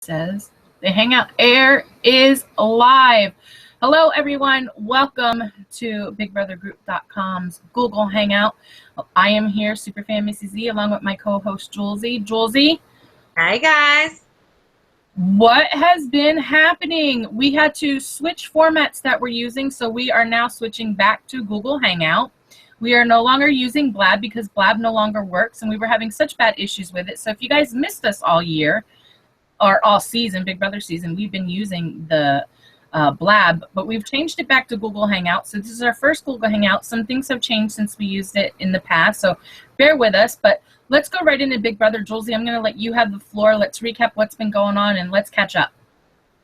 says the Hangout air is live. Hello, everyone. Welcome to BigBrotherGroup.com's Google Hangout. I am here, Superfan Missy Z, along with my co-host Julesy. Julesy, hi guys. what has been happening? We had to switch formats that we're using, so we are now switching back to Google Hangout. We are no longer using Blab because Blab no longer works, and we were having such bad issues with it. So if you guys missed us all year, or all season, Big Brother season, we've been using the Blab, but we've changed it back to Google Hangout. So this is our first Google Hangout. Some things have changed since we used it in the past, so bear with us. But let's go right into Big Brother. Julesy, I'm going to let you have the floor. Let's recap what's been going on, and let's catch up.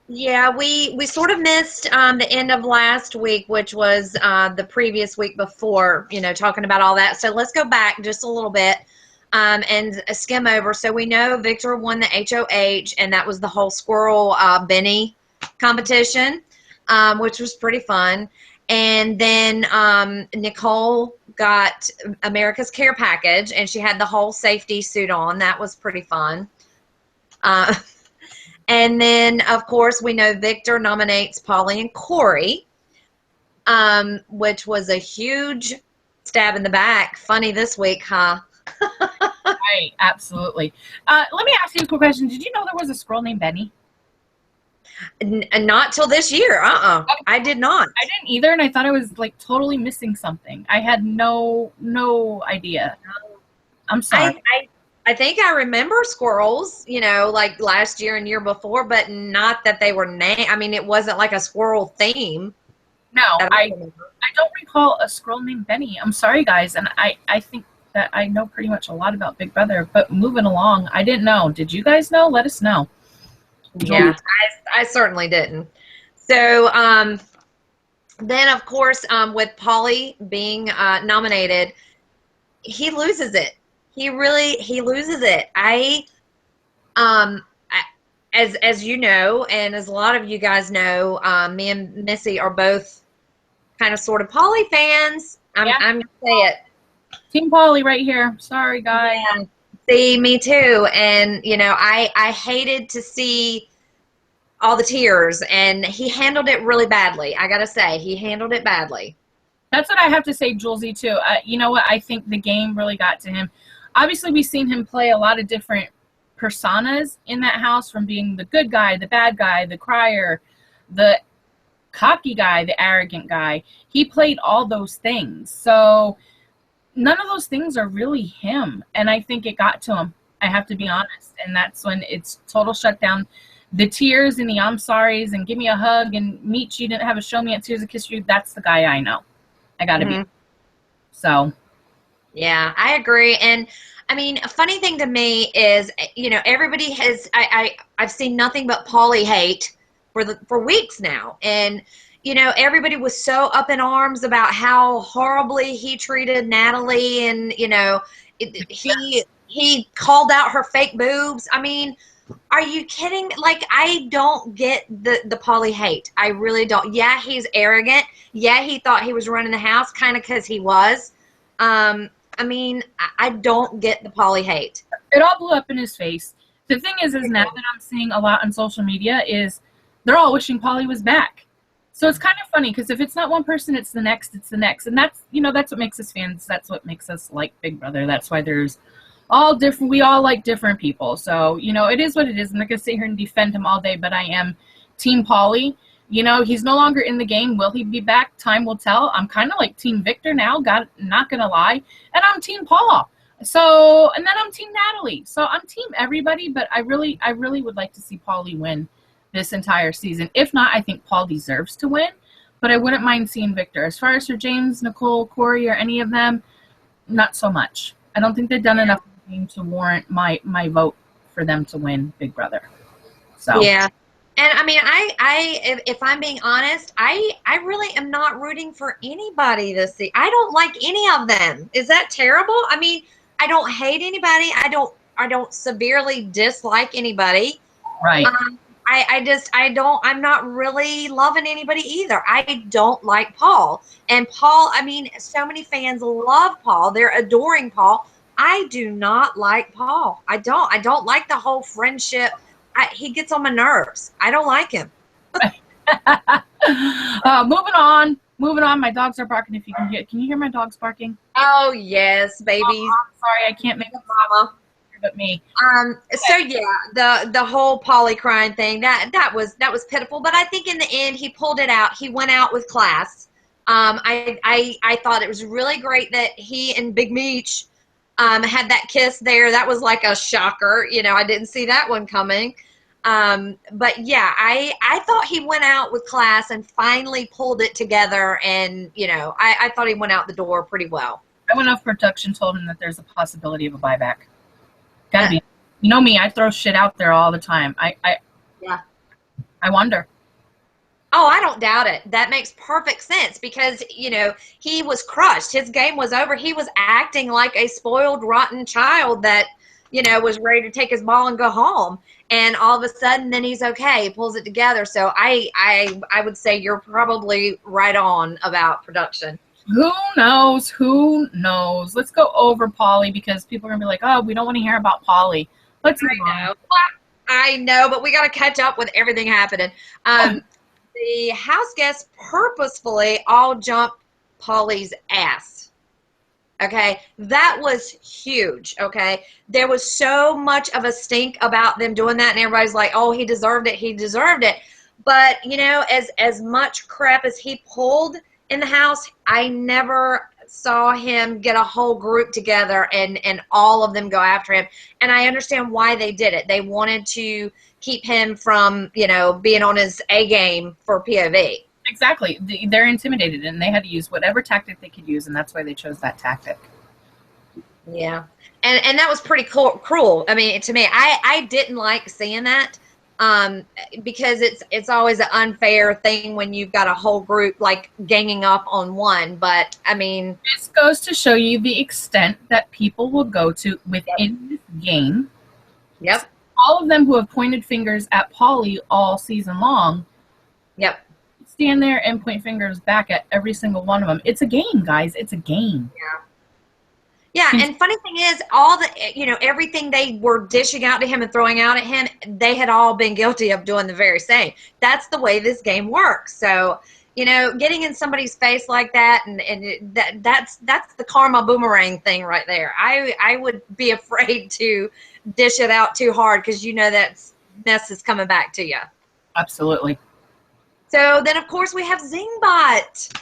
Yeah, we sort of missed the end of last week, which was the previous week before, talking about all that. So let's go back just a little bit and skim over. So we know Victor won the HOH, and that was the whole squirrel Benny competition, which was pretty fun. And then Nicole got America's Care Package, and she had the whole safety suit on. That was pretty fun. And then, of course, we know Victor nominates Polly and Corey, which was a huge stab in the back. Funny this week, huh? Right, absolutely. Let me ask you a quick question. Did you know there was a squirrel named Benny? Not till this year. Okay. I did not. I didn't either, and I thought I was like totally missing something. I had no idea. I'm sorry. I think I remember squirrels, like last year and year before, but not that they were named. I mean, it wasn't like a squirrel theme. No, I don't recall a squirrel named Benny. I'm sorry, guys, and I think that I know pretty much a lot about Big Brother, but moving along, I didn't know. Did you guys know? Let us know. Yeah, I certainly didn't. So then, of course, with Polly being nominated, he loses it. He loses it. As you know, and as a lot of you guys know, me and Missy are both kind of sort of Polly fans. I'm gonna say it. Team Polly right here. Sorry, guys. Yeah. See, me too. And I hated to see all the tears, and he handled it really badly. I gotta say, he handled it badly. That's what I have to say, Julesy, too. You know what? I think the game really got to him. Obviously, we've seen him play a lot of different personas in that house, from being the good guy, the bad guy, the crier, the cocky guy, the arrogant guy. He played all those things. So none of those things are really him. And I think it got to him. I have to be honest. And that's when it's total shutdown. The tears and the I'm sorries and give me a hug and meet you, didn't have a show me at Tears and Kiss You. That's the guy I know. I got to be. So. Yeah, I agree. And I mean, a funny thing to me is, everybody has, I've seen nothing but Pauly hate for weeks now. And, everybody was so up in arms about how horribly he treated Natalie, and, he called out her fake boobs. I mean, are you kidding? Like, I don't get the Pauly hate. I really don't. Yeah, he's arrogant. Yeah, he thought he was running the house, kind of, because he was. I mean, I don't get the Pauly hate. It all blew up in his face. The thing is now that I'm seeing a lot on social media is they're all wishing Pauly was back. So it's kind of funny, because if it's not one person, it's the next, it's the next. And that's, that's what makes us fans. That's what makes us like Big Brother. That's why there's all different. We all like different people. So, it is what it is. I'm not going to sit here and defend him all day, but I am Team Pauly. He's no longer in the game. Will he be back? Time will tell. I'm kind of like Team Victor now, not going to lie. And I'm Team Paul. So, and then I'm Team Natalie. So I'm Team everybody, but I really would like to see Pauly win this entire season. If not, I think Paul deserves to win, but I wouldn't mind seeing Victor. As far as Sir James, Nicole, Corey, or any of them, not so much. I don't think they've done enough to warrant my vote for them to win Big Brother. So yeah. And I mean, if I'm being honest, I really am not rooting for anybody this season. I don't like any of them. Is that terrible? I mean, I don't hate anybody. I don't severely dislike anybody. Right. I'm not really loving anybody either. I don't like Paul. And Paul, I mean, so many fans love Paul. They're adoring Paul. I do not like Paul. I don't like the whole friendship he gets on my nerves. I don't like him. Moving on. Moving on. My dogs are barking. If you can hear, can you hear my dogs barking? Oh yes, baby. Oh, I'm sorry, I can't make mama. But me. So yeah, the whole Polly crying thing that was pitiful. But I think in the end he pulled it out. He went out with class. I thought it was really great that he and Big Meech had that kiss there. That was like a shocker. You know, I didn't see that one coming. But yeah, I thought he went out with class and finally pulled it together. And you know, I thought he went out the door pretty well. I went off production, told him that there's a possibility of a buyback. Gotta be. You know me, I throw shit out there all the time. Yeah. I wonder. Oh, I don't doubt it. That makes perfect sense because, you know, he was crushed. His game was over. He was acting like a spoiled, rotten child that, you know, was ready to take his ball and go home. And all of a sudden, then he's okay. He pulls it together. So I would say you're probably right on about production. Who knows? Who knows? Let's go over Polly because people are going to be like, oh, we don't want to hear about Polly. Let's move on. I know, but we got to catch up with everything happening. The house guests purposefully all jumped Polly's ass. Okay, that was huge. Okay, there was so much of a stink about them doing that, and everybody's like, "Oh, he deserved it. He deserved it." But you know, as much crap as he pulled in the house, I never saw him get a whole group together and all of them go after him. And I understand why they did it. They wanted to keep him from, you know, being on his A game for POV. Exactly. They're intimidated and they had to use whatever tactic they could use, and that's why they chose that tactic. Yeah. And that was pretty cruel. I mean, to me, I didn't like seeing that. Because it's always an unfair thing when you've got a whole group like ganging up on one. But I mean, this goes to show you the extent that people will go to within this game. Yep. All of them who have pointed fingers at Polly all season long. Yep. Stand there and point fingers back at every single one of them. It's a game, guys. It's a game. Yeah. Yeah, and funny thing is, all the, you know, everything they were dishing out to him and throwing out at him, they had all been guilty of doing the very same. That's the way this game works. So, you know, getting in somebody's face like that, and that's the karma boomerang thing right there. I would be afraid to dish it out too hard because you know that mess is coming back to you. Absolutely. So then, of course, we have Zingbot.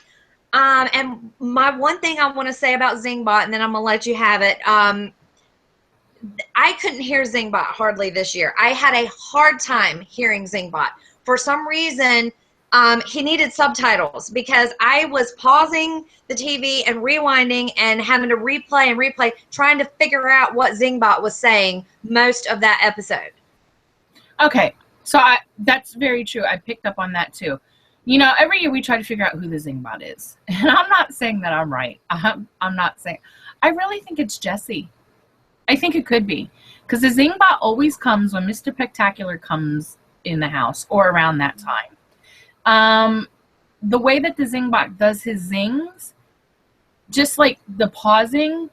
And my one thing I want to say about Zingbot, and then I'm going to let you have it. I couldn't hear Zingbot hardly this year. I had a hard time hearing Zingbot. For some reason, he needed subtitles because I was pausing the TV and rewinding and having to replay and replay, trying to figure out what Zingbot was saying most of that episode. Okay. So that's very true. I picked up on that too. You know, every year we try to figure out who the Zingbot is. And I'm not saying that I'm right. I'm not saying. I really think it's Jesse. I think it could be. Because the Zingbot always comes when Mr. Spectacular comes in the house or around that time. The way that the Zingbot does his zings, just like the pausing,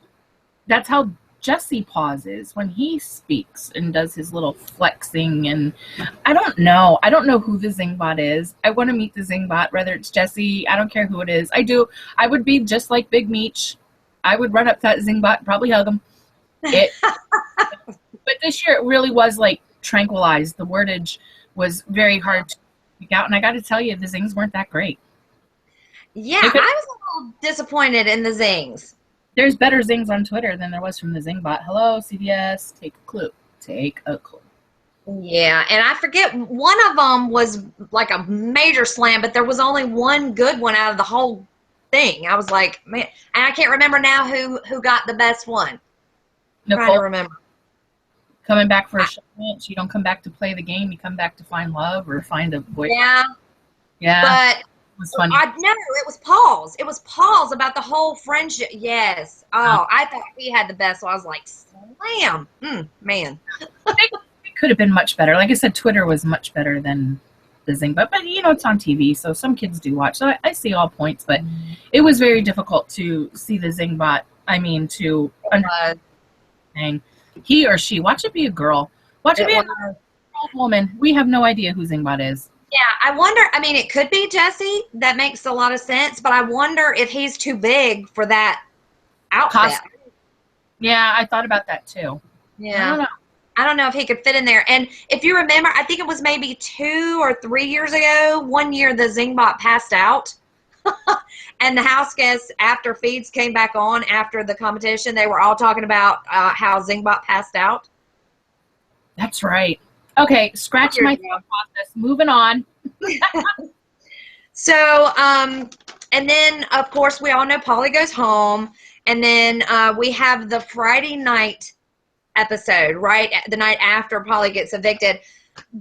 that's how Jesse pauses when he speaks and does his little flexing. And I don't know who the Zingbot is. I want to meet the Zingbot, whether it's Jesse. I don't care who it is. I would be just like Big Meech. I would run up to that Zingbot, probably hug him. But this year it really was like tranquilized. The wordage was very hard to pick out, and I got to tell you, the zings weren't that great. Yeah, I was a little disappointed in the zings. There's better zings on Twitter than there was from the Zingbot. Hello, CBS. Take a clue. Take a clue. Yeah, and I forget, one of them was like a major slam, but there was only one good one out of the whole thing. I was like, man, and I can't remember now who got the best one. Nicole, I'm trying to remember. Coming back for a shot. You don't come back to play the game. You come back to find love or find a boyfriend. Yeah. Yeah. But it was funny. No, it was Paul's. It was Paul's about the whole friendship. Yes. Oh, I thought he had the best. So I was like, slam. Man. It could have been much better. Like I said, Twitter was much better than the Zingbot. But, you know, it's on TV, so some kids do watch. So I see all points. But it was very difficult to see the Zingbot. I mean, to understand he or she. Watch it be a girl. Watch it be a girl old woman. We have no idea who Zingbot is. Yeah, I wonder. I mean, it could be Jesse. That makes a lot of sense. But I wonder if he's too big for that outfit. Yeah, I thought about that too. Yeah. I don't know if he could fit in there. And if you remember, I think it was maybe 2 or 3 years ago, one year the Zingbot passed out. And the house guests, after feeds came back on after the competition, they were all talking about how Zingbot passed out. That's right. Okay, scratch my thought process. Moving on. So, and then, of course, we all know Polly goes home. And then we have the Friday night episode, right? The night after Polly gets evicted.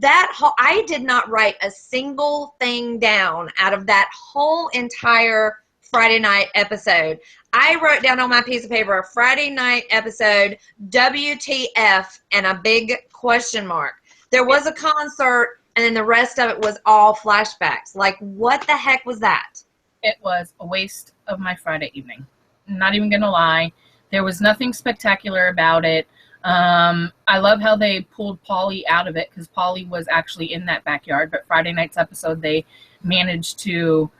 I did not write a single thing down out of that whole entire Friday night episode. I wrote down on my piece of paper, Friday night episode, WTF, and a big question mark. There was a concert, and then the rest of it was all flashbacks. Like, what the heck was that? It was a waste of my Friday evening. Not even going to lie. There was nothing spectacular about it. I love how they pulled Polly out of it because Polly was actually in that backyard. But Friday night's episode, they managed to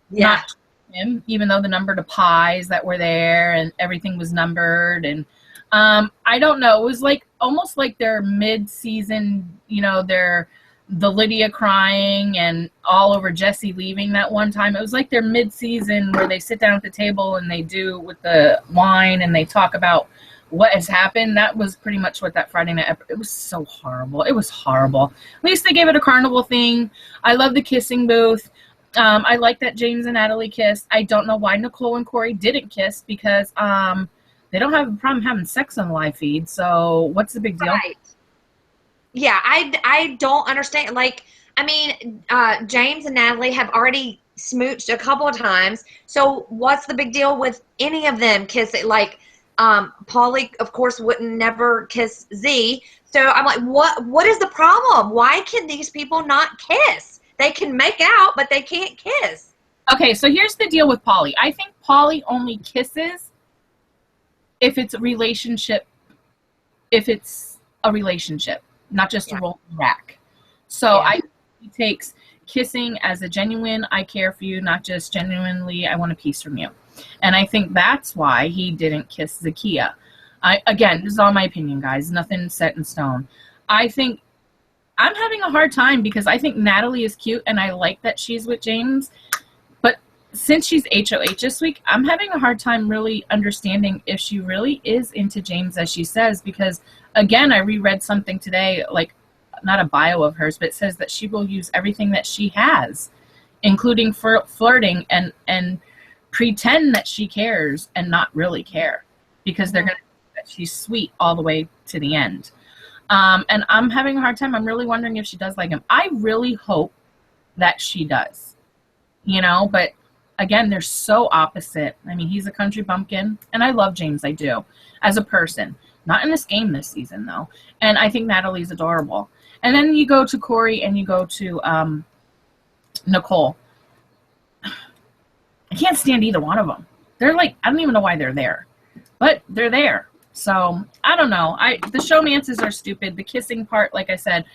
not him, even though the numbered of pies that were there and everything was numbered. And I don't know. It was like almost like their mid-season, the Lydia crying and all over Jesse leaving that one time. It was like their mid-season where they sit down at the table and they do with the wine and they talk about what has happened. That was pretty much what that Friday night, it was so horrible. It was horrible. At least they gave it a carnival thing. I love the kissing booth. I like that James and Natalie kissed. I don't know why Nicole and Corey didn't kiss because they don't have a problem having sex on the live feed. So what's the big deal? Right. Yeah, I don't understand. Like, I mean, James and Natalie have already smooched a couple of times. So what's the big deal with any of them kissing? Like, Polly, of course, wouldn't never kiss Z. So I'm like, what is the problem? Why can these people not kiss? They can make out, but they can't kiss. Okay, so here's the deal with Polly. I think Polly only kisses if it's a relationship, not just a roll rack. So I think he takes kissing as a genuine, I care for you, not just genuinely, I want a piece from you. And I think that's why he didn't kiss Zakiya. Again, this is all my opinion, guys. Nothing set in stone. I think I'm having a hard time because I think Natalie is cute and I like that she's with James. But since she's HOH this week, I'm having a hard time really understanding if she really is into James as she says. Because, again, I reread something today, like not a bio of hers, but it says that she will use everything that she has, including flirting and pretend that she cares and not really care because they're going to think that she's sweet all the way to the end. And I'm having a hard time. I'm really wondering if she does like him. I really hope that she does, but again, they're so opposite. I mean, he's a country bumpkin and I love James. I do as a person, not in this game this season though. And I think Natalie's adorable. And then you go to Corey and you go to, Nicole. I can't stand either one of them. They're like, I don't even know why they're there, but they're there. So I don't know. The showmances are stupid. The kissing part, like I said,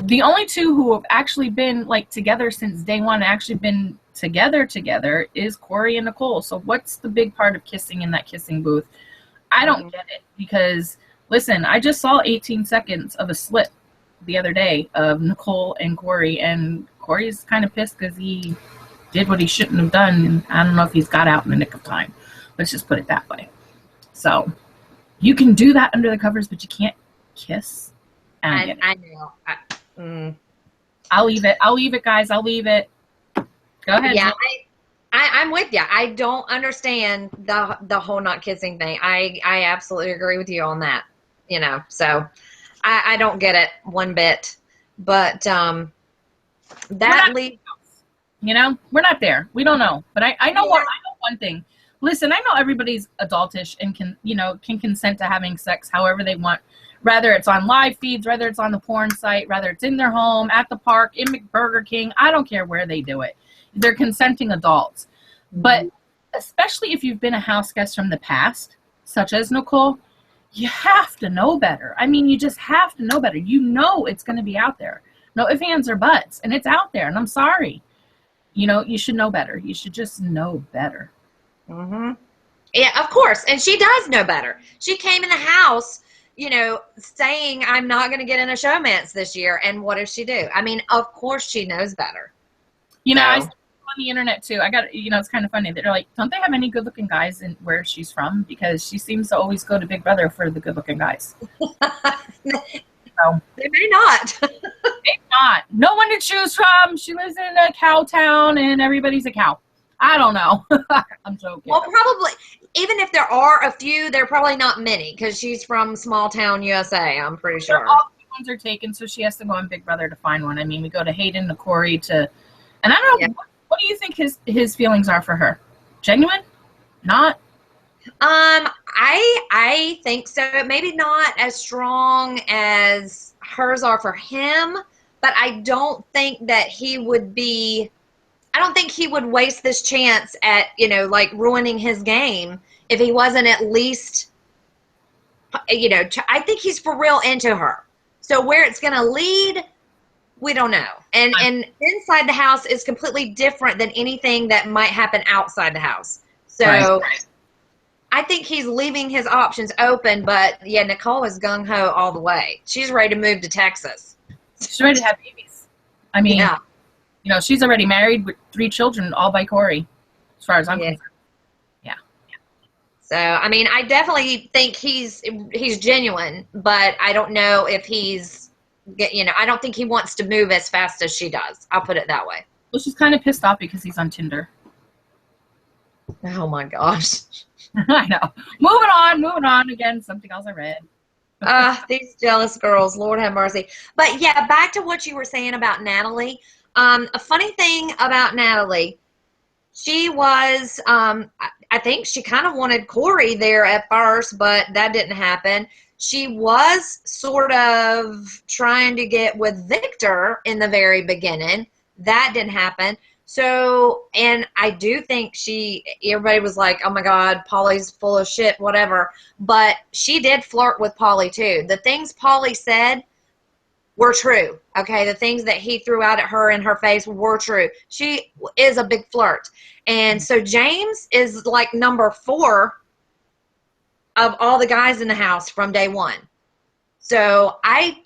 the only two who have actually been like together since day one, actually been together is Corey and Nicole. So what's the big part of kissing in that kissing booth? I don't get it because listen, I just saw 18 seconds of a slip the other day of Nicole and Corey's kind of pissed because he did what he shouldn't have done. And I don't know if he's got out in the nick of time. Let's just put it that way. So you can do that under the covers, but you can't kiss. I know. I'll leave it, guys. I'll leave it. Go ahead. Yeah, I'm with you. I don't understand the whole not kissing thing. I absolutely agree with you on that. So I don't get it one bit. But that leads. We're not there. We don't know. But I know one thing. Listen, I know everybody's adultish and can consent to having sex however they want, whether it's on live feeds, whether it's on the porn site, whether it's in their home, at the park, in Burger King. I don't care where they do it. They're consenting adults. But especially if you've been a house guest from the past, such as Nicole, you have to know better. I mean, you just have to know better. You know it's going to be out there. No ifs, ands, or buts. And it's out there. And I'm sorry. You know, you should know better. You should just know better. Mm-hmm. Yeah, of course. And she does know better. She came in the house, you know, saying, I'm not going to get in a showmance this year. And what does she do? I mean, of course she knows better. You know, I saw on the internet too. I got, you know, it's kind of funny that they're like, don't they have any good looking guys in where she's from? Because she seems to always go to Big Brother for the good looking guys. So, they may not. Maybe not. No one to choose from. She lives in a cow town and everybody's a cow. I don't know. I'm joking. Well, probably, even if there are a few, they're probably not many because she's from small town USA, I'm pretty sure. All the ones are taken, so she has to go on Big Brother to find one. I mean, we go to Hayden, to Corey, to, and I don't know, what do you think his feelings are for her? Genuine? Not? I think so. Maybe not as strong as hers are for him, but I don't think that he would be, I don't think he would waste this chance at, you know, like ruining his game if he wasn't at least, you know, I think he's for real into her. So where it's going to lead, we don't know. And inside the house is completely different than anything that might happen outside the house. So right. I think he's leaving his options open, but yeah, Nicole is gung-ho all the way. She's ready to move to Texas. She's ready to have babies. I mean, yeah. You know, she's already married with 3 children, all by Corey, as far as I'm concerned. Yeah. So, I mean, I definitely think he's genuine, but I don't know if he's, you know, I don't think he wants to move as fast as she does. I'll put it that way. Well, she's kind of pissed off because he's on Tinder. Oh, my gosh. I know. Moving on again. Something else I read. These jealous girls. Lord have mercy. But, yeah, back to what you were saying about Natalie. A funny thing about Natalie, she was, I think she kind of wanted Corey there at first, but that didn't happen. She was sort of trying to get with Victor in the very beginning. That didn't happen. So, and I do think everybody was like, oh my God, Paulie's full of shit, whatever. But she did flirt with Paulie too. The things Paulie said were true. Okay. The things that he threw out at her in her face were true. She is a big flirt. And so James is like number 4 of all the guys in the house from day one. So I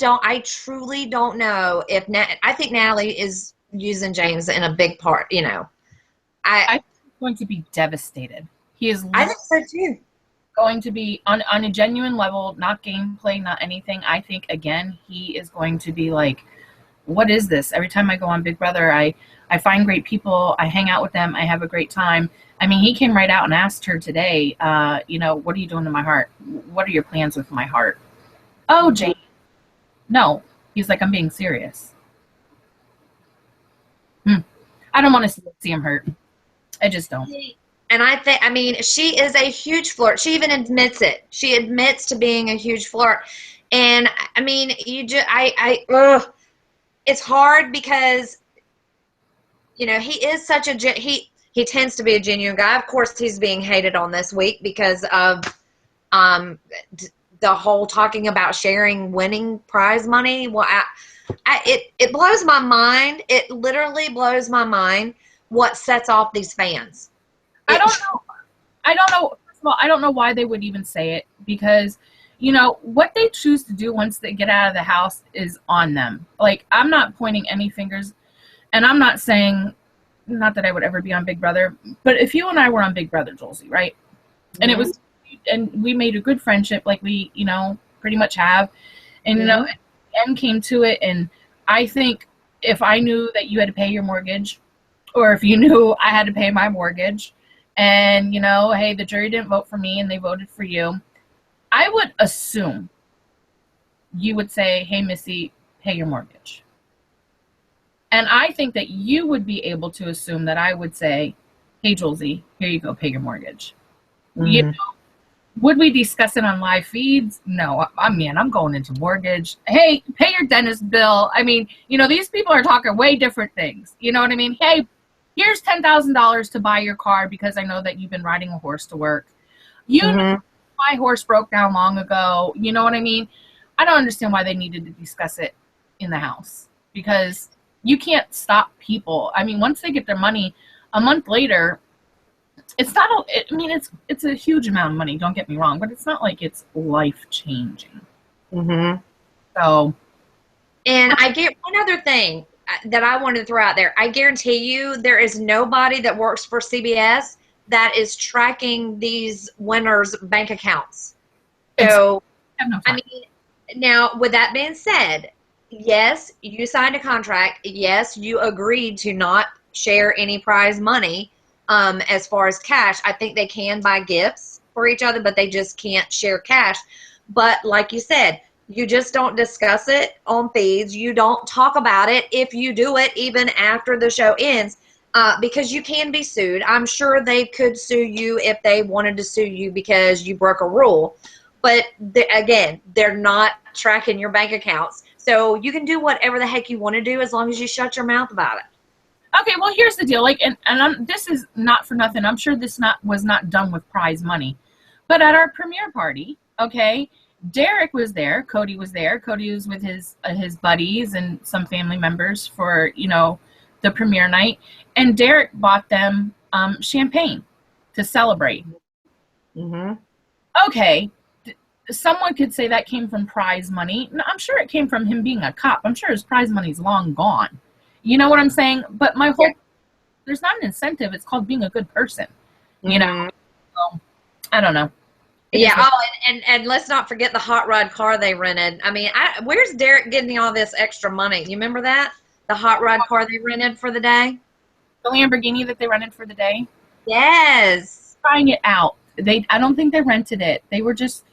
truly don't know if, I think Natalie is using James in a big part, you know. I think he's going to be devastated. He is. I think so too. Going to be on a genuine level, not gameplay, not anything. I think again he is going to be like, what is this? Every time I go on Big Brother, I find great people, I hang out with them, I have a great time. I mean, he came right out and asked her today, you know, what are you doing to my heart? What are your plans with my heart? Oh, Jane. No. He's like, I'm being serious. I don't want to see him hurt. I just don't. And I mean, she is a huge flirt. She even admits it. She admits to being a huge flirt. And I mean, it's hard because, you know, he is such a, he tends to be a genuine guy. Of course, he's being hated on this week because of the whole talking about sharing winning prize money. Well, it blows my mind. It literally blows my mind what sets off these fans. I don't know. First of all, I don't know why they would even say it because, you know, what they choose to do once they get out of the house is on them. Like, I'm not pointing any fingers, and I'm not saying, not that I would ever be on Big Brother, but if you and I were on Big Brother, Josie, right? Mm-hmm. And we made a good friendship like we, you know, pretty much have. And, you know, the end came to it, and I think if I knew that you had to pay your mortgage, or if you knew I had to pay my mortgage, and, you know, hey, the jury didn't vote for me and they voted for you, I would assume you would say, hey, Missy, pay your mortgage. And I think that you would be able to assume that I would say, hey, Josie, here you go, pay your mortgage. Mm-hmm. You know, would we discuss it on live feeds? No. I mean, I'm going into mortgage. Hey, pay your dentist bill. I mean, you know, these people are talking way different things. You know what I mean? Hey, here's $10,000 to buy your car because I know that you've been riding a horse to work. You know my horse broke down long ago. You know what I mean? I don't understand why they needed to discuss it in the house, because you can't stop people. I mean, once they get their money a month later, it's not I mean, it's a huge amount of money, don't get me wrong, but it's not like it's life changing. Mm-hmm. So, and I get one other thing that I wanted to throw out there. I guarantee you there is nobody that works for CBS that is tracking these winners' bank accounts. So, I mean, now, with that being said, yes, you signed a contract. Yes, you agreed to not share any prize money as far as cash. I think they can buy gifts for each other, but they just can't share cash. But like you said, you just don't discuss it on feeds. You don't talk about it if you do it even after the show ends, because you can be sued. I'm sure they could sue you if they wanted to sue you because you broke a rule. But again, they're not tracking your bank accounts. So you can do whatever the heck you want to do as long as you shut your mouth about it. Okay, well, here's the deal. Like, this is not for nothing. I'm sure this was not done with prize money. But at our premiere party, okay, Derek was there. Cody was there. Cody was with his buddies and some family members for, the premiere night. And Derek bought them champagne to celebrate. Mm-hmm. Okay. Someone could say that came from prize money. No, I'm sure it came from him being a cop. I'm sure his prize money's long gone. You know what I'm saying? But my whole, there's not an incentive. It's called being a good person. You know? So, I don't know. Yeah. Oh, and let's not forget the hot rod car they rented. I mean, where's Derek getting all this extra money? You remember that? The hot rod car they rented for the day? The Lamborghini that they rented for the day? Yes. Trying it out. I don't think they rented it. They were just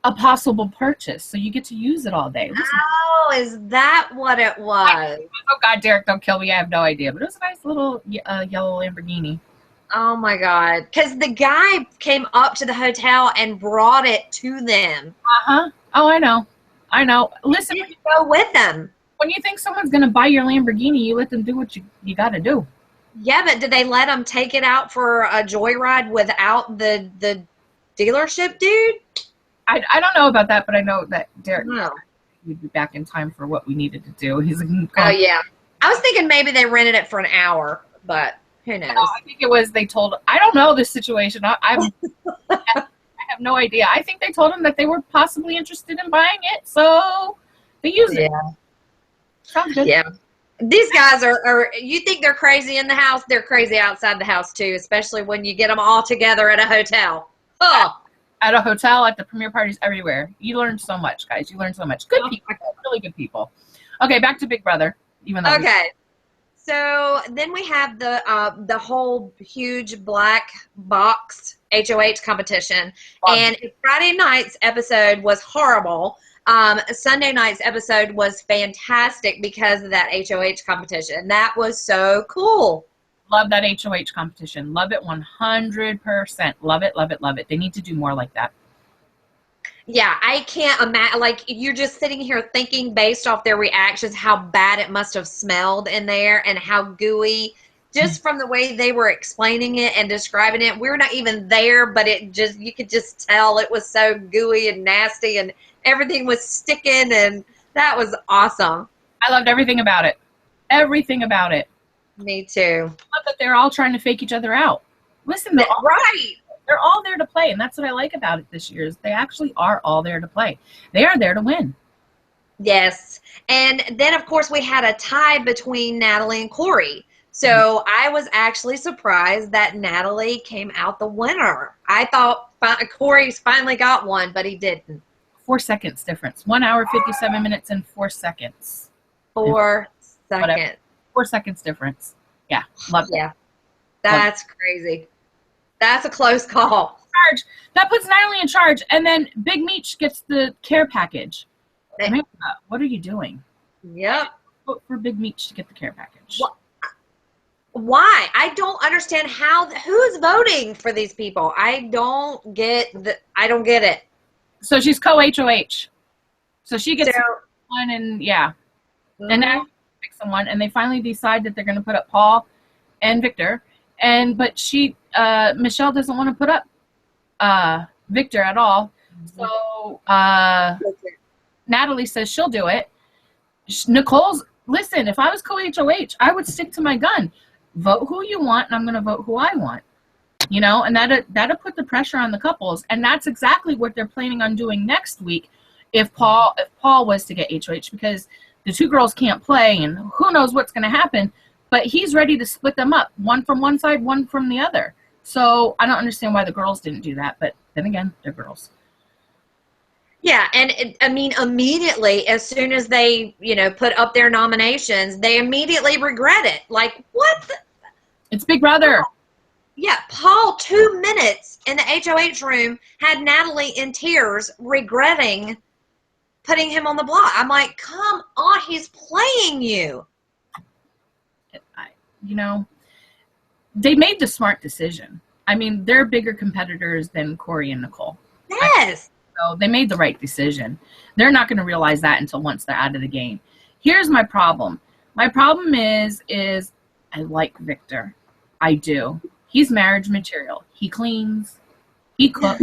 a possible purchase, so you get to use it all day. Listen, oh, is that what it was? Oh God, Derek, don't kill me. I have no idea, but it was a nice little yellow Lamborghini. Oh my God, because the guy came up to the hotel and brought it to them. Oh, I know. Listen, you go with them. When you think someone's gonna buy your Lamborghini, you let them do what you got to do. Yeah, but did they let them take it out for a joyride without the dealership dude? I don't know about that, but I know that Derek would be back in time for what we needed to do. He's like, oh yeah. I was thinking maybe they rented it for an hour, but who knows? No, I think it was I don't know this situation. I have no idea. I think they told him that they were possibly interested in buying it, so they used it. Yeah. Sounds good. Yeah. These guys are, you think they're crazy in the house, they're crazy outside the house too, especially when you get them all together at a hotel. Oh. At a hotel, at the premiere parties, everywhere. You learn so much, guys. You learn so much. Good people. Really good people. Okay, back to Big Brother. Okay. So then we have the whole huge black box HOH competition. And Friday night's episode was horrible. Sunday night's episode was fantastic because of that HOH competition. That was so cool. Love that HOH competition. Love it 100%. Love it, love it, love it. They need to do more like that. Yeah, I can't imagine. Like, you're just sitting here thinking based off their reactions how bad it must have smelled in there and how gooey. Just from the way they were explaining it and describing it. We were not even there, but you could just tell it was so gooey and nasty and everything was sticking, and that was awesome. I loved everything about it. Everything about it. Me too. I love that they're all trying to fake each other out. Listen, they're all there to play, and that's what I like about it this year is they actually are all there to play. They are there to win. Yes. And then, of course, we had a tie between Natalie and Corey. So I was actually surprised that Natalie came out the winner. I thought Corey's finally got one, but he didn't. 4 seconds difference. 1 hour, 57 minutes, and 4 seconds. 4 seconds. Whatever. 4 seconds difference. Yeah. Love it. Yeah. That's crazy. That's a close call. Charge. That puts Natalie in charge, and then Big Meech gets the care package. What are you doing? Yep. Vote for Big Meech to get the care package. Why? I don't understand who's voting for these people. I don't get it. So she's co-HOH. So she gets one, and and now pick someone, and they finally decide that they're going to put up Paul and Victor, but Michelle doesn't want to put up Victor at all. So Natalie says she'll do it. Nicole's, listen, if I was co-HOH, I would stick to my gun. Vote who you want, and I'm going to vote who I want. You know, and that'll put the pressure on the couples, and that's exactly what they're planning on doing next week if Paul was to get HOH, because the two girls can't play, and who knows what's going to happen, but he's ready to split them up, one from one side, one from the other. So I don't understand why the girls didn't do that, but then again, they're girls. Yeah, and I mean, immediately, as soon as they, you know, put up their nominations, they immediately regret it. Like, what the? It's Big Brother. Yeah, Paul, 2 minutes in the HOH room, had Natalie in tears, regretting putting him on the block. I'm like, come on, he's playing you. You know, they made the smart decision. I mean, they're bigger competitors than Corey and Nicole. Yes. So they made the right decision. They're not going to realize that until once they're out of the game. Here's my problem. My problem is I like Victor. I do. He's marriage material. He cleans. He cooks.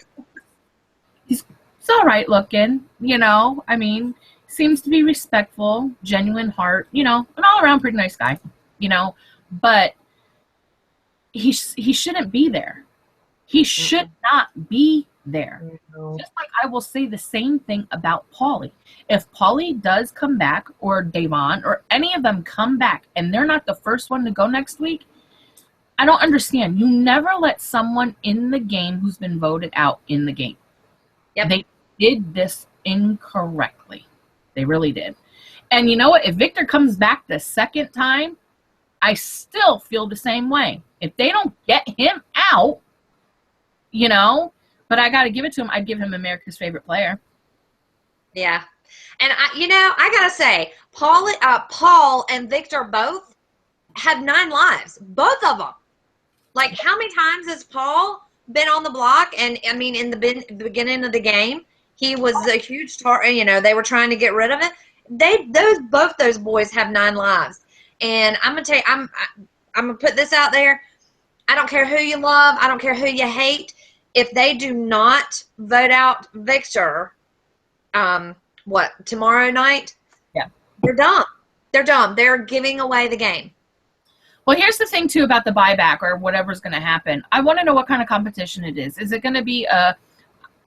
He's all right looking, you know. I mean, seems to be respectful, genuine heart, you know, an all-around pretty nice guy, you know. But he shouldn't be there. He should not be there. Just like I will say the same thing about Paulie. If Paulie does come back, or Davon, or any of them come back, and they're not the first one to go next week, I don't understand. You never let someone in the game who's been voted out in the game. Yep. They did this incorrectly. They really did. And you know what? If Victor comes back the second time, I still feel the same way. If they don't get him out, you know, but I got to give it to him. I'd give him America's favorite player. Yeah. And I got to say, Paul and Victor both have 9 lives. Both of them. Like, how many times has Paul been on the block? And I mean, in the beginning of the game, he was a huge target. You know, they were trying to get rid of it. Both those boys have 9 lives. And I'm gonna tell you, I'm gonna put this out there. I don't care who you love. I don't care who you hate. If they do not vote out Victor, tomorrow night? Yeah, they're dumb. They're dumb. They're giving away the game. Well, here's the thing, too, about the buyback or whatever's going to happen. I want to know what kind of competition it is. Is it going to be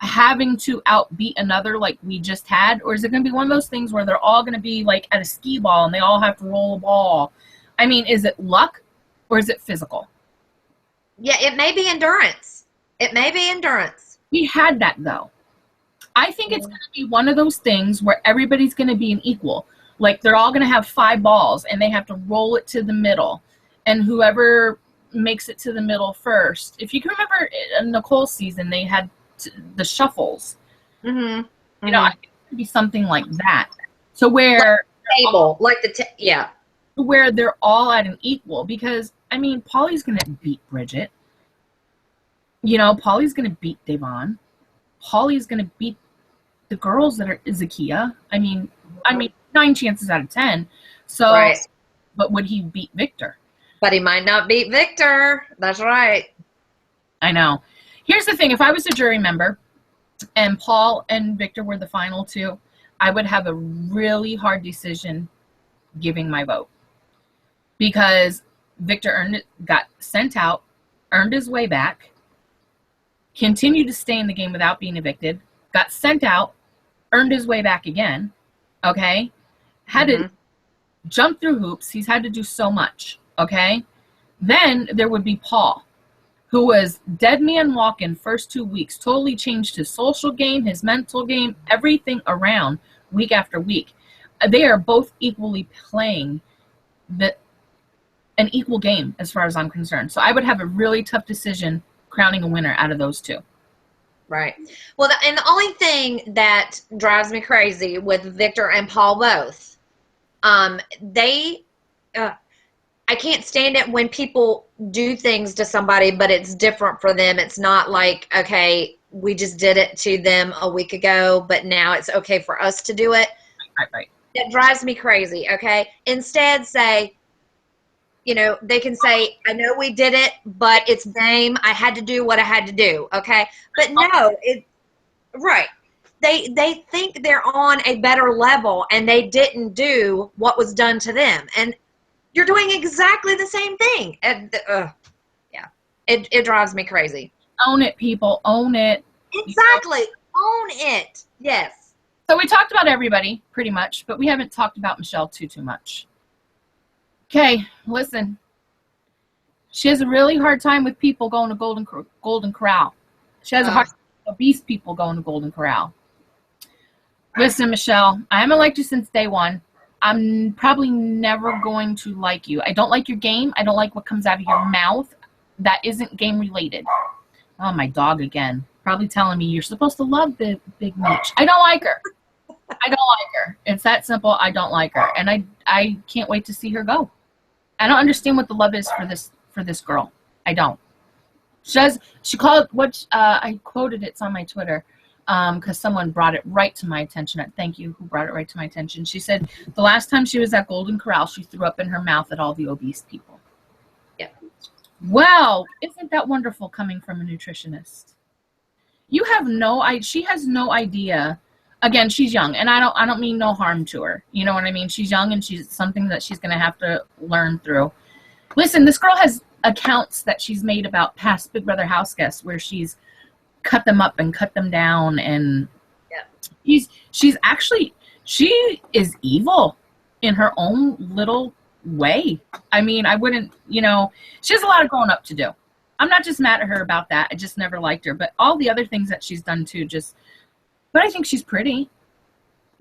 having to outbeat another like we just had? Or is it going to be one of those things where they're all going to be like at a skee ball and they all have to roll a ball? I mean, is it luck or is it physical? Yeah, it may be endurance. It may be endurance. We had that, though. I think it's going to be one of those things where everybody's going to be an equal. Like, they're all going to have 5 balls and they have to roll it to the middle. And whoever makes it to the middle first. If you can remember in Nicole's season, they had the shuffles. Mm-hmm. You know, I think it could be something like that. So where where they're all at an equal. Because, I mean, Paulie's going to beat Bridget. You know, Paulie's going to beat Davon. Paulie's going to beat the girls that are Zakiya. I mean, 9 chances out of 10. So, right. But would he beat Victor? But he might not beat Victor. That's right. I know. Here's the thing. If I was a jury member and Paul and Victor were the final 2, I would have a really hard decision giving my vote. Because Victor got sent out, earned his way back, continued to stay in the game without being evicted, got sent out, earned his way back again, okay? Had to jump through hoops. He's had to do so much, okay? Then there would be Paul, who was dead man walking first 2 weeks, totally changed his social game, his mental game, everything around week after week. They are both equally playing an equal game as far as I'm concerned. So I would have a really tough decision crowning a winner out of those 2. Right. Well, and the only thing that drives me crazy with Victor and Paul both, I can't stand it when people do things to somebody, but it's different for them. It's not like, okay, we just did it to them a week ago, but now it's okay for us to do it. Right. It drives me crazy, okay? Instead, say, you know, they can say, I know we did it, but it's game. I had to do what I had to do, okay? But no, Right. They think they're on a better level and they didn't do what was done to them. And you're doing exactly the same thing. And, yeah. It drives me crazy. Own it, people. Own it. Exactly. Own it. Yes. So we talked about everybody pretty much, but we haven't talked about Michelle too much. Okay, listen. She has a really hard time with people going to Golden Corral. She has a hard time with obese people going to Golden Corral. Listen, Michelle, I haven't liked you since day one. I'm probably never going to like you. I don't like your game. I don't like what comes out of your mouth. That isn't game related. Oh, my dog again. Probably telling me you're supposed to love Big Mitch. I don't like her. I don't like her. It's that simple. I don't like her. And I can't wait to see her go. I don't understand what the love is for this girl. I don't. She called what I quoted it's on my Twitter because someone brought it right to my attention. Thank you who brought it right to my attention. She said the last time she was at Golden Corral, she threw up in her mouth at all the obese people. Yeah. Wow, isn't that wonderful coming from a nutritionist? You have she has no idea. Again, she's young, and I don't mean no harm to her. You know what I mean? She's young, and she's something that she's going to have to learn through. Listen, this girl has accounts that she's made about past Big Brother house guests where she's cut them up and cut them down, and she is evil in her own little way. I mean, I wouldn't, she has a lot of growing up to do. I'm not just mad at her about that. I just never liked her, but all the other things that she's done too, but I think she's pretty.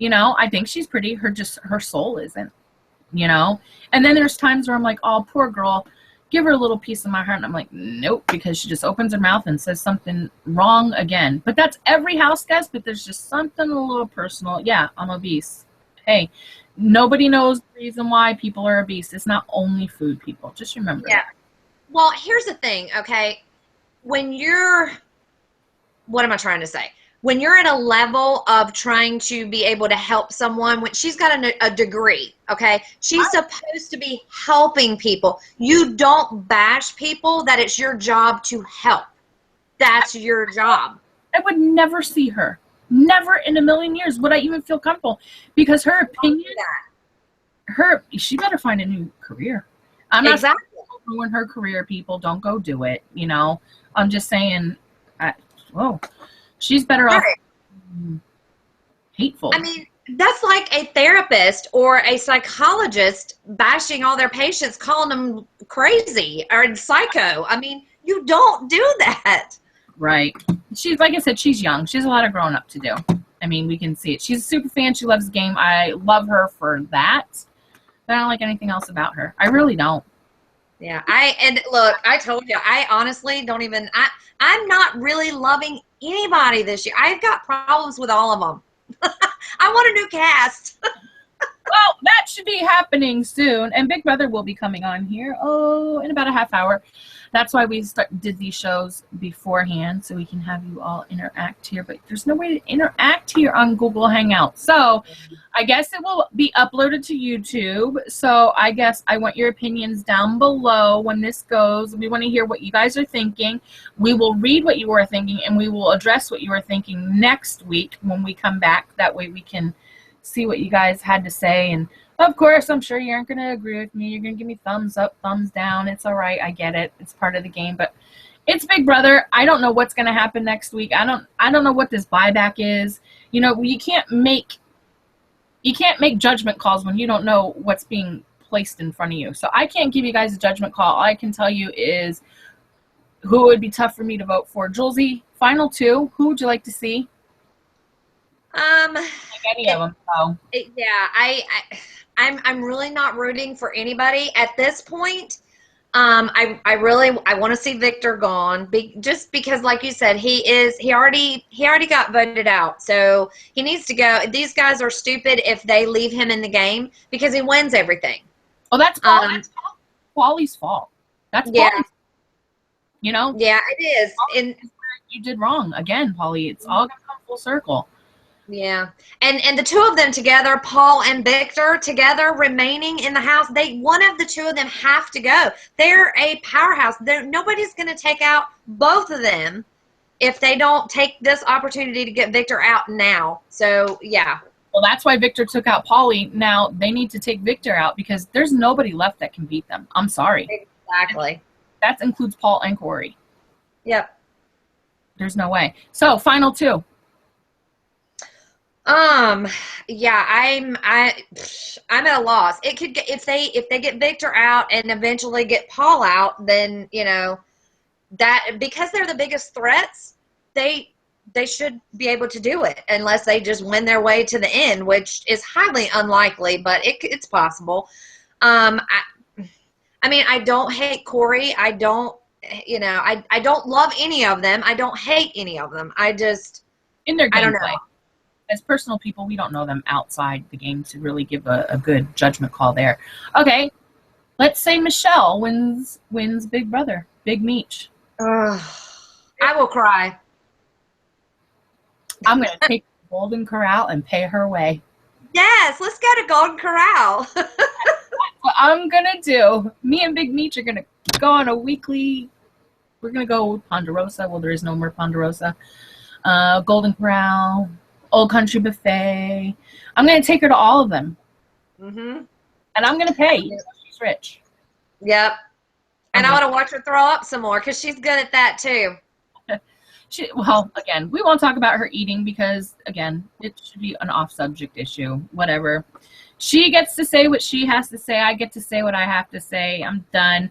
I think she's pretty. Her soul isn't, And then there's times where I'm like, oh, poor girl, give her a little piece of my heart. And I'm like, nope, because she just opens her mouth and says something wrong again. But that's every house guest, but there's just something a little personal. Yeah, I'm obese. Hey, nobody knows the reason why people are obese. It's not only food, people. Just remember that. Well, here's the thing, okay? What am I trying to say? When you're at a level of trying to be able to help someone, when she's got a degree, okay? She's supposed to be helping people. You don't bash people that it's your job to help. That's your job. I would never see her. Never in a million years would I even feel comfortable because her opinion, she better find a new career. I'm not saying ruin her career, people. Don't go do it, I'm just saying, she's better off hateful. I mean, that's like a therapist or a psychologist bashing all their patients, calling them crazy or psycho. I mean, you don't do that. Right. She's, like I said, she's young. She has a lot of growing up to do. I mean, we can see it. She's a super fan. She loves the game. I love her for that. But I don't like anything else about her. I really don't. Yeah. Look, I told you, I honestly don't even, I'm not really loving anybody this year. I've got problems with all of them. I want a new cast. Well, that should be happening soon. And Big Brother will be coming on here, in about a half hour. That's why we did these shows beforehand, so we can have you all interact here. But there's no way to interact here on Google Hangout. So I guess it will be uploaded to YouTube. So I guess I want your opinions down below when this goes. We want to hear what you guys are thinking. We will read what you are thinking, and we will address what you are thinking next week when we come back. That way we can see what you guys had to say. And of course, I'm sure you aren't going to agree with me. You're going to give me thumbs up, thumbs down. It's all right. I get it. It's part of the game. But it's Big Brother. I don't know what's going to happen next week. I don't know what this buyback is. You can't make judgment calls when you don't know what's being placed in front of you. So I can't give you guys a judgment call. All I can tell you is who would be tough for me to vote for. Julesy, final two. Who would you like to see? Like any of them. So. Yeah, I'm really not rooting for anybody at this point. I want to see Victor gone, just because, like you said, he already got voted out, so he needs to go. These guys are stupid if they leave him in the game because he wins everything. Oh, that's Paulie's fault. That's Paulie's. Yeah, it is. And you did wrong again, Paulie. It's all gonna come full circle. Yeah, and the two of them together, Paul and Victor together, remaining in the house, one of the two of them have to go. They're a powerhouse. Nobody's going to take out both of them if they don't take this opportunity to get Victor out now. So, yeah. Well, that's why Victor took out Paulie. Now they need to take Victor out because there's nobody left that can beat them. I'm sorry. Exactly. That includes Paul and Corey. Yep. There's no way. So, final two. Yeah, I'm at a loss. It could get, if they get Victor out and eventually get Paul out, then, you know, that because they're the biggest threats, they should be able to do it unless they just win their way to the end, which is highly unlikely, but it's possible. I mean, I don't hate Corey. I don't, you know, I don't love any of them. I don't hate any of them. I just, In their gameplay. I don't know. As personal people, we don't know them outside the game to really give a good judgment call there. Okay, let's say Michelle wins Big Brother, Big Meech. I will cry. I'm going to take Golden Corral and pay her way. Yes, let's go to Golden Corral. What I'm going to do, me and Big Meech are going to go on a weekly, we're going to go Ponderosa. Well, there is no more Ponderosa. Golden Corral, Old Country Buffet. I'm going to take her to all of them. Mm-hmm. And I'm going to pay. She's rich. Yep. And I want to watch her throw up some more because she's good at that too. Well, again, we won't talk about her eating because, again, it should be an off-subject issue. Whatever. She gets to say what she has to say. I get to say what I have to say. I'm done.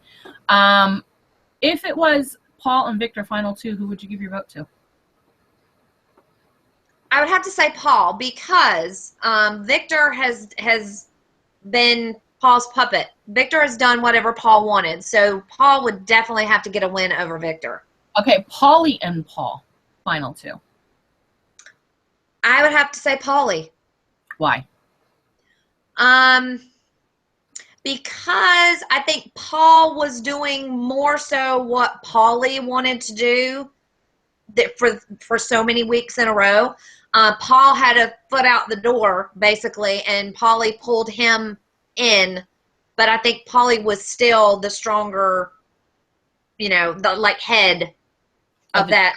If it was Paul and Victor final two, who would you give your vote to? I would have to say Paul because Victor has been Paul's puppet. Victor has done whatever Paul wanted, so Paul would definitely have to get a win over Victor. Okay, Paulie and Paul, final two. I would have to say Paulie. Why? Because I think Paul was doing more so what Paulie wanted to do for so many weeks in a row. Paul had a foot out the door, basically, and Paulie pulled him in. But I think Paulie was still the stronger, you know, the like head of that.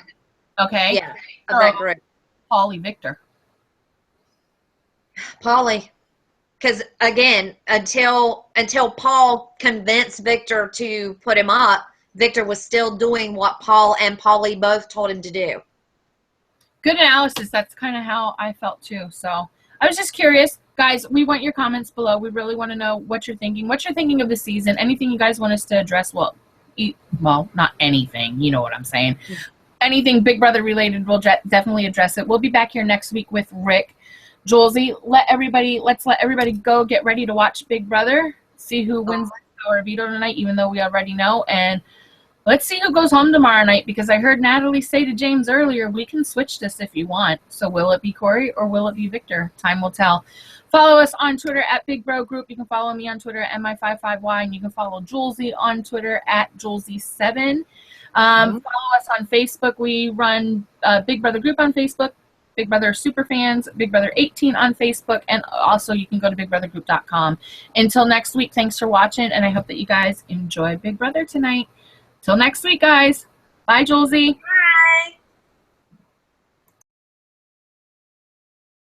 Okay. Yeah, of that group. Paulie, Victor. Paulie. Because, again, until Paul convinced Victor to put him up, Victor was still doing what Paul and Paulie both told him to do. Good analysis. That's kind of how I felt too. So I was just curious. Guys, we want your comments below. We really want to know what you're thinking. What you're thinking of the season. Anything you guys want us to address. Well, not anything. You know what I'm saying. Anything Big Brother related, we'll definitely address it. We'll be back here next week with Rick. Julesy, let's let everybody go get ready to watch Big Brother. See who wins our veto tonight, even though we already know. And let's see who goes home tomorrow night, because I heard Natalie say to James earlier, we can switch this if you want. So will it be Corey or will it be Victor? Time will tell. Follow us on Twitter at Big Bro Group. You can follow me on Twitter at MI55Y, and you can follow Julesy on Twitter at Julesy7. Follow us on Facebook. We run Big Brother Group on Facebook, Big Brother Superfans, Big Brother 18 on Facebook, and also you can go to BigBrotherGroup.com. Until next week, thanks for watching, and I hope that you guys enjoy Big Brother tonight. Till next week, guys. Bye, Julesy.